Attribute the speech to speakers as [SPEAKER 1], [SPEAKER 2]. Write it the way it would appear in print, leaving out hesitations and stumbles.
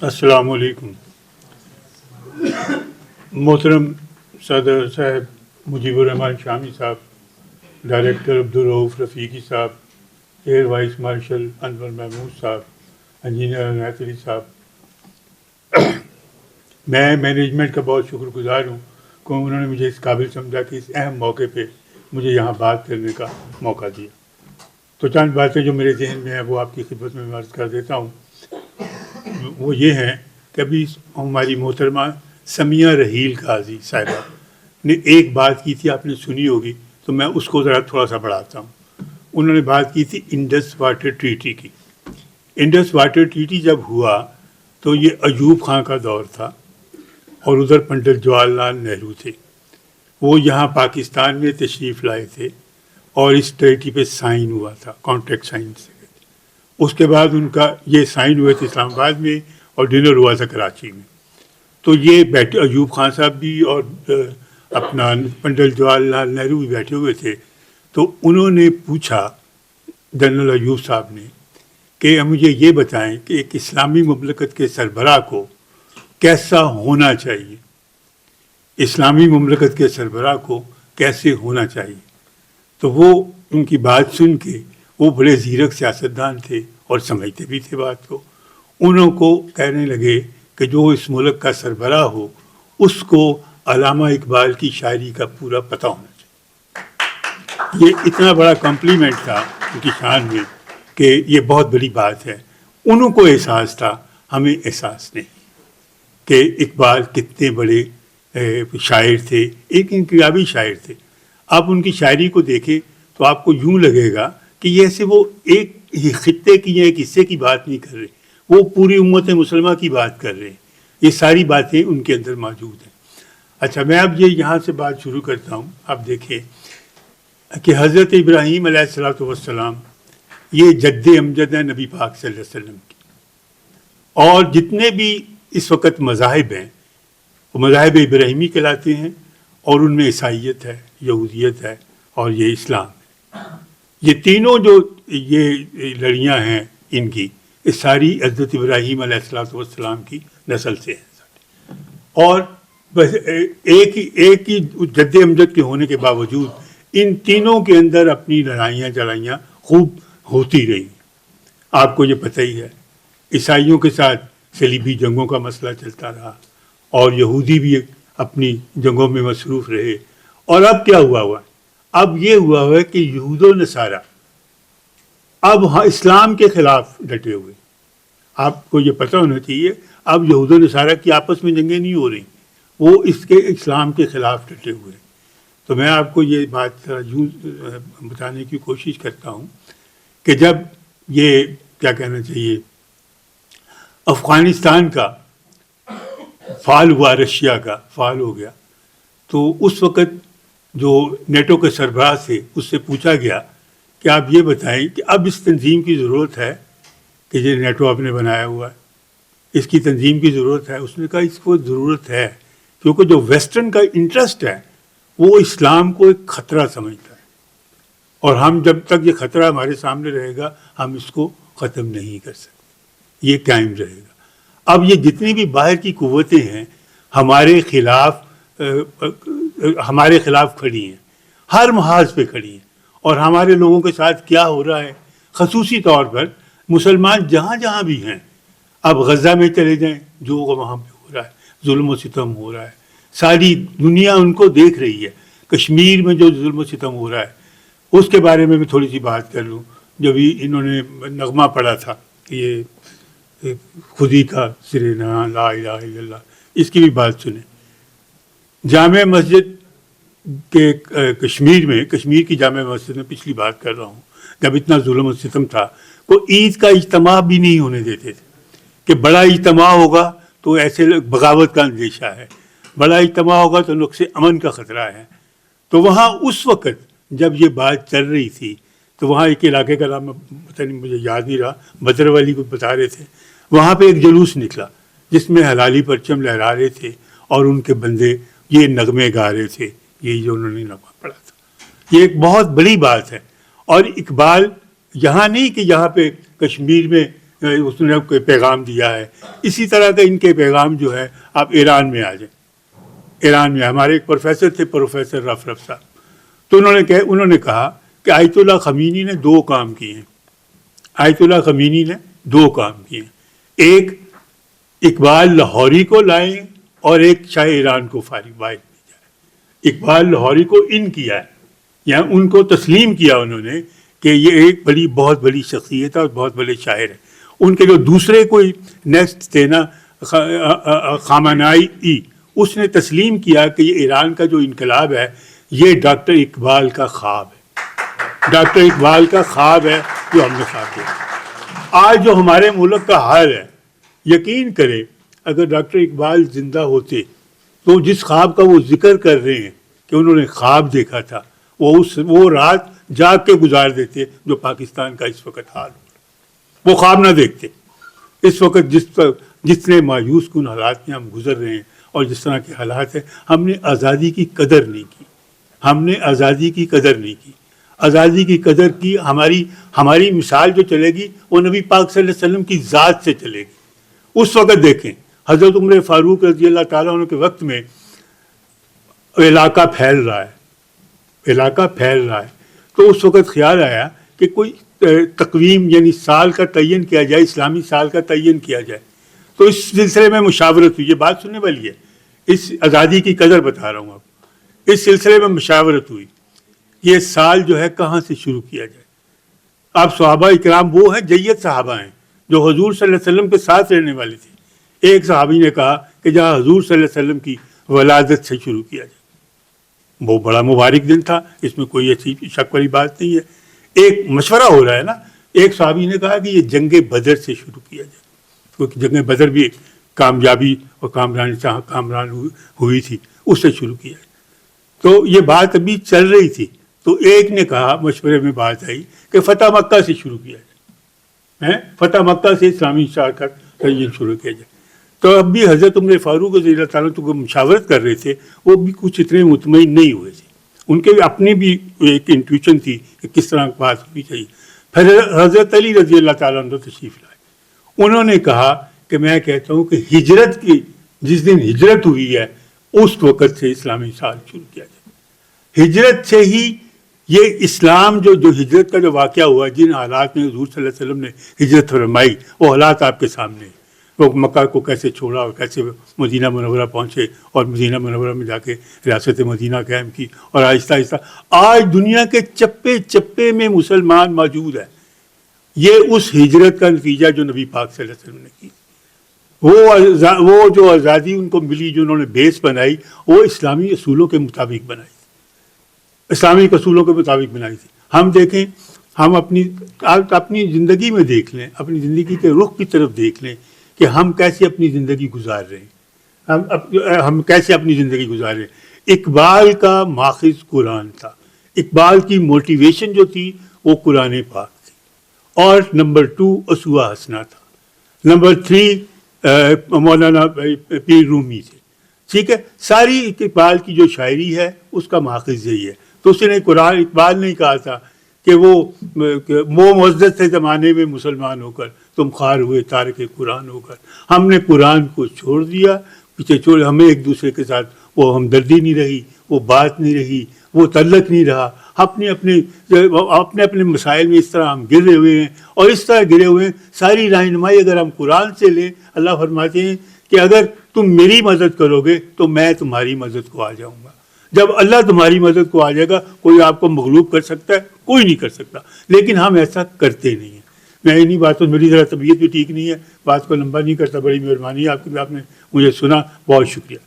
[SPEAKER 1] السلام علیکم. محترم صدر صاحب مجیب الرحمان شامی صاحب, ڈائریکٹر عبدالرؤف رفیقی صاحب, ایئر وائس مارشل انور محمود صاحب, انجینئر عنایت علی صاحب, میں مینجمنٹ کا بہت شکر گزار ہوں کہ انہوں نے مجھے اس قابل سمجھا کہ اس اہم موقع پہ مجھے یہاں بات کرنے کا موقع دیا. تو چند باتیں جو میرے ذہن میں ہیں وہ آپ کی خدمت میں عرض کر دیتا ہوں. وہ یہ ہیں کہ ابھی ہماری محترمہ سمیہ رحیل قاضی صاحبہ نے ایک بات کی تھی, آپ نے سنی ہوگی, تو میں اس کو ذرا تھوڑا سا بڑھاتا ہوں. انہوں نے بات کی تھی انڈس واٹر ٹریٹی کی. انڈس واٹر ٹریٹی جب ہوا تو یہ ایوب خان کا دور تھا اور ادھر پنڈت جواہر لال نہرو تھے. وہ یہاں پاکستان میں تشریف لائے تھے اور اس ٹریٹی پہ سائن ہوا تھا, کانٹریکٹ سائن سے. اس کے بعد ان کا یہ سائن ہوئے تھے اسلام آباد میں اور ڈنر ہوا تھا کراچی میں. تو یہ بیٹھے ایوب خان صاحب بھی اور اپنا پنڈت جواہر لال نہرو بھی بیٹھے ہوئے تھے. تو انہوں نے پوچھا جنرل ایوب صاحب نے کہ مجھے یہ بتائیں کہ ایک اسلامی مملکت کے سربراہ کو کیسا ہونا چاہیے, اسلامی مملکت کے سربراہ کو کیسے ہونا چاہیے. تو وہ ان کی بات سن کے, وہ بڑے زیرک سیاستدان تھے اور سمجھتے بھی تھے بات کو, انہوں کو کہنے لگے کہ جو اس ملک کا سربراہ ہو اس کو علامہ اقبال کی شاعری کا پورا پتہ ہونا چاہیے. یہ اتنا بڑا کمپلیمنٹ تھا ان کی شان میں کہ یہ بہت بڑی بات ہے. انہوں کو احساس تھا, ہمیں احساس نہیں کہ اقبال کتنے بڑے شاعر تھے, ایک انقلابی شاعر تھے. آپ ان کی شاعری کو دیکھیں تو آپ کو یوں لگے گا کہ یہ ایسے وہ ایک خطے کی یا ایک حصے کی بات نہیں کر رہے, وہ پوری امت مسلمہ کی بات کر رہے ہیں. یہ ساری باتیں ان کے اندر موجود ہیں. اچھا, میں اب یہ یہاں سے بات شروع کرتا ہوں. آپ دیکھیں کہ حضرت ابراہیم علیہ الصلوۃ والسلام یہ جد امجد ہیں نبی پاک صلی اللہ علیہ وسلم کی, اور جتنے بھی اس وقت مذاہب ہیں وہ مذاہب ابراہیمی کہلاتے ہیں, اور ان میں عیسائیت ہے, یہودیت ہے اور یہ اسلام ہے. یہ تینوں جو یہ لڑیاں ہیں ان کی, یہ ساری حضرت ابراہیم علیہ الصلوۃ والسلام کی نسل سے ہیں. اور بس ایک ہی جد امجد کے ہونے کے باوجود ان تینوں کے اندر اپنی لڑائیاں جڑائیاں خوب ہوتی رہی. آپ کو یہ پتہ ہی ہے, عیسائیوں کے ساتھ صلیبی جنگوں کا مسئلہ چلتا رہا, اور یہودی بھی اپنی جنگوں میں مصروف رہے. اور اب کیا ہوا ہے؟ اب یہ ہوا ہے کہ یہود و نصارہ اب اسلام کے خلاف ڈٹے ہوئے. آپ کو یہ پتہ ہونا چاہیے, اب یہود و نصارہ کی آپس میں جنگیں نہیں ہو رہی, وہ اس کے اسلام کے خلاف ڈٹے ہوئے. تو میں آپ کو یہ بات یوں بتانے کی کوشش کرتا ہوں کہ جب یہ کیا کہنا چاہیے افغانستان کا فال ہوا, رشیا کا فال ہو گیا, تو اس وقت جو نیٹو کے سربراہ سے اس سے پوچھا گیا کہ آپ یہ بتائیں کہ اب اس تنظیم کی ضرورت ہے کہ یہ نیٹو آپ نے بنایا ہوا ہے, اس کی تنظیم کی ضرورت ہے. اس نے کہا اس کو ضرورت ہے کیونکہ جو ویسٹرن کا انٹرسٹ ہے وہ اسلام کو ایک خطرہ سمجھتا ہے, اور ہم جب تک یہ خطرہ ہمارے سامنے رہے گا ہم اس کو ختم نہیں کر سکتے, یہ قائم رہے گا. اب یہ جتنی بھی باہر کی قوتیں ہیں ہمارے خلاف کھڑی ہیں, ہر محاذ پہ کھڑی ہیں, اور ہمارے لوگوں کے ساتھ کیا ہو رہا ہے, خصوصی طور پر مسلمان جہاں جہاں بھی ہیں. اب غزہ میں چلے جائیں, جو وہاں پہ ہو رہا ہے, ظلم و ستم ہو رہا ہے, ساری دنیا ان کو دیکھ رہی ہے. کشمیر میں جو ظلم و ستم ہو رہا ہے اس کے بارے میں تھوڑی سی بات کر لوں. جو بھی انہوں نے نغمہ پڑھا تھا کہ یہ خودی کا سرنا لا الہ الا اللہ, اس کی بھی بات سنیں. جامع مسجد کے کشمیر کی جامع مسجد میں پچھلی بات کر رہا ہوں, جب اتنا ظلم و ستم تھا وہ عید کا اجتماع بھی نہیں ہونے دیتے تھے کہ بڑا اجتماع ہوگا تو ایسے بغاوت کا اندیشہ ہے, بڑا اجتماع ہوگا تو نقص امن کا خطرہ ہے. تو وہاں اس وقت جب یہ بات چل رہی تھی تو وہاں ایک علاقے کا نام پتہ نہیں, مجھے یاد نہیں رہا, بدر والی کو بتا رہے تھے, وہاں پہ ایک جلوس نکلا جس میں حلالی پرچم لہرا رہے تھے اور ان کے بندے یہ نغمے گا رہے تھے, یہی جو انہوں نے نغمہ پڑھا تھا. یہ ایک بہت بڑی بات ہے. اور اقبال یہاں نہیں کہ یہاں پہ کشمیر میں اس نے کوئی پیغام دیا ہے. اسی طرح کا ان کے پیغام جو ہے آپ ایران میں آ جائیں. ایران میں ہمارے ایک پروفیسر تھے، پروفیسر رفرف صاحب، تو انہوں نے کہا کہ آیت اللہ خمینی نے 2 کام کیے ہیں. آیت اللہ خمینی نے 2 کام کیے ہیں. ایک اقبال لاہوری کو لائیں اور ایک شاہ ایران کو فارغ باعث بھیجا ہے. اقبال لاہوری کو ان کیا ہے، یا ان کو تسلیم کیا انہوں نے کہ یہ ایک بہت بڑی شخصیت ہے اور بہت بڑے شاعر ہیں. ان کے جو دوسرے کوئی نیکسٹ تھے نا، خامنائی، اس نے تسلیم کیا کہ یہ ایران کا جو انقلاب ہے یہ ڈاکٹر اقبال کا خواب ہے. ڈاکٹر اقبال کا خواب ہے جو ہم نے خواب کیا. آج جو ہمارے ملک کا حال ہے، یقین کرے اگر ڈاکٹر اقبال زندہ ہوتے تو جس خواب کا وہ ذکر کر رہے ہیں کہ انہوں نے خواب دیکھا تھا، وہ رات جاگ کے گزار دیتے جو پاکستان کا اس وقت حال ہو. وہ خواب نہ دیکھتے. اس وقت جتنے مایوس کن حالات میں ہم گزر رہے ہیں اور جس طرح کے حالات ہیں، ہم نے آزادی کی قدر نہیں کی. ہم نے آزادی کی قدر نہیں کی. آزادی کی قدر کی ہماری مثال جو چلے گی وہ نبی پاک صلی اللہ علیہ وسلم کی ذات سے چلے گی. اس وقت دیکھیں حضرت عمر فاروق رضی اللہ تعالیٰ عنہ کے وقت میں علاقہ پھیل رہا ہے. تو اس وقت خیال آیا کہ کوئی تقویم یعنی سال کا تعین کیا جائے، اسلامی سال کا تعین کیا جائے. تو اس سلسلے میں مشاورت ہوئی. یہ بات سننے والی ہے، اس آزادی کی قدر بتا رہا ہوں آپ. اس سلسلے میں مشاورت ہوئی یہ سال جو ہے کہاں سے شروع کیا جائے. آپ صحابہ اکرام وہ ہیں، جید صحابہ ہیں جو حضور صلی اللہ علیہ وسلم کے ساتھ رہنے والے تھے. ایک صحابی نے کہا کہ جہاں حضور صلی اللہ علیہ وسلم کی ولادت سے شروع کیا جائے. وہ بڑا مبارک دن تھا، اس میں کوئی ایسی شک والی بات نہیں ہے. ایک مشورہ ہو رہا ہے نا. ایک صحابی نے کہا کہ یہ جنگ بدر سے شروع کیا جائے، کیونکہ جنگ بدر بھی کامیابی اور کامران ہوئی تھی، اس سے شروع کیا جائے. تو یہ بات ابھی چل رہی تھی. تو ایک نے کہا، مشورے میں بات آئی کہ فتح مکہ سے شروع کیا جائے. فتح مکہ سے اسلامی شاہ کا تعین شروع کیا جائے. تو اب بھی حضرت عمر فاروق رضی اللہ تعالیٰ تو مشاورت کر رہے تھے، وہ بھی کچھ اتنے مطمئن نہیں ہوئے تھے. ان کے اپنی بھی ایک انٹویشن تھی کہ کس طرح بات ہونی چاہیے. پھر حضرت علی رضی اللہ تعالیٰ عنہ تشریف لائے. انہوں نے کہا کہ میں کہتا ہوں کہ ہجرت کی جس دن ہجرت ہوئی ہے اس وقت سے اسلامی سال شروع کیا جائے. ہجرت سے ہی یہ اسلام جو ہجرت کا جو واقعہ ہوا، جن حالات میں حضور صلی اللہ علیہ وسلم نے ہجرت فرمائی، وہ حالات آپ کے سامنے ہیں. وہ مکہ کو کیسے چھوڑا اور کیسے مدینہ منورہ پہنچے اور مدینہ منورہ میں جا کے ریاست مدینہ قائم کی، اور آہستہ آہستہ آج دنیا کے چپے چپے میں مسلمان موجود ہیں. یہ اس ہجرت کا نتیجہ جو نبی پاک صلی اللہ علیہ وسلم نے کی. وہ جو آزادی ان کو ملی، جو انہوں نے بیس بنائی، وہ اسلامی اصولوں کے مطابق بنائی تھی. اسلامی اصولوں کے مطابق بنائی تھی. ہم دیکھیں، ہم اپنی زندگی میں دیکھ لیں، اپنی زندگی کے رخ کی طرف دیکھ لیں کہ ہم کیسے اپنی زندگی گزار رہے ہیں. ہم کیسے اپنی زندگی گزار رہے ہیں. اقبال کا ماخذ قرآن تھا. اقبال کی موٹیویشن جو تھی وہ قرآن پاک تھی. اور نمبر 2 اسوہ حسنہ تھا. نمبر 3 مولانا پیر رومی تھے. ٹھیک ہے، ساری اقبال کی جو شاعری ہے اس کا ماخذ یہی ہے. تو اس نے اقبال نے کہا تھا کہ وہ معزز تھے زمانے میں مسلمان ہو کر، تم خوار ہوئے تارک قرآن ہو کر. ہم نے قرآن کو چھوڑ دیا، پیچھے چھوڑ. ہمیں ایک دوسرے کے ساتھ وہ ہمدردی نہیں رہی، وہ بات نہیں رہی، وہ تعلق نہیں رہا. اپنے مسائل میں اس طرح ہم گرے ہوئے ہیں، اور اس طرح گرے ہوئے ہیں. ساری رہنمائی اگر ہم قرآن سے لیں، اللہ فرماتے ہیں کہ اگر تم میری مدد کرو گے تو میں تمہاری مدد کو آ جاؤں گا. جب اللہ تمہاری مدد کو آ جائے گا، کوئی آپ کو مغلوب کر سکتا ہے؟ کوئی نہیں کر سکتا. لیکن ہم ایسا کرتے نہیں ہیں. میں انہیں باتوں، میری ذرا طبیعت بھی ٹھیک نہیں ہے، بات کو لمبا نہیں کرتا. بڑی مہربانی آپ کی، آپ نے مجھے سنا. بہت شکریہ.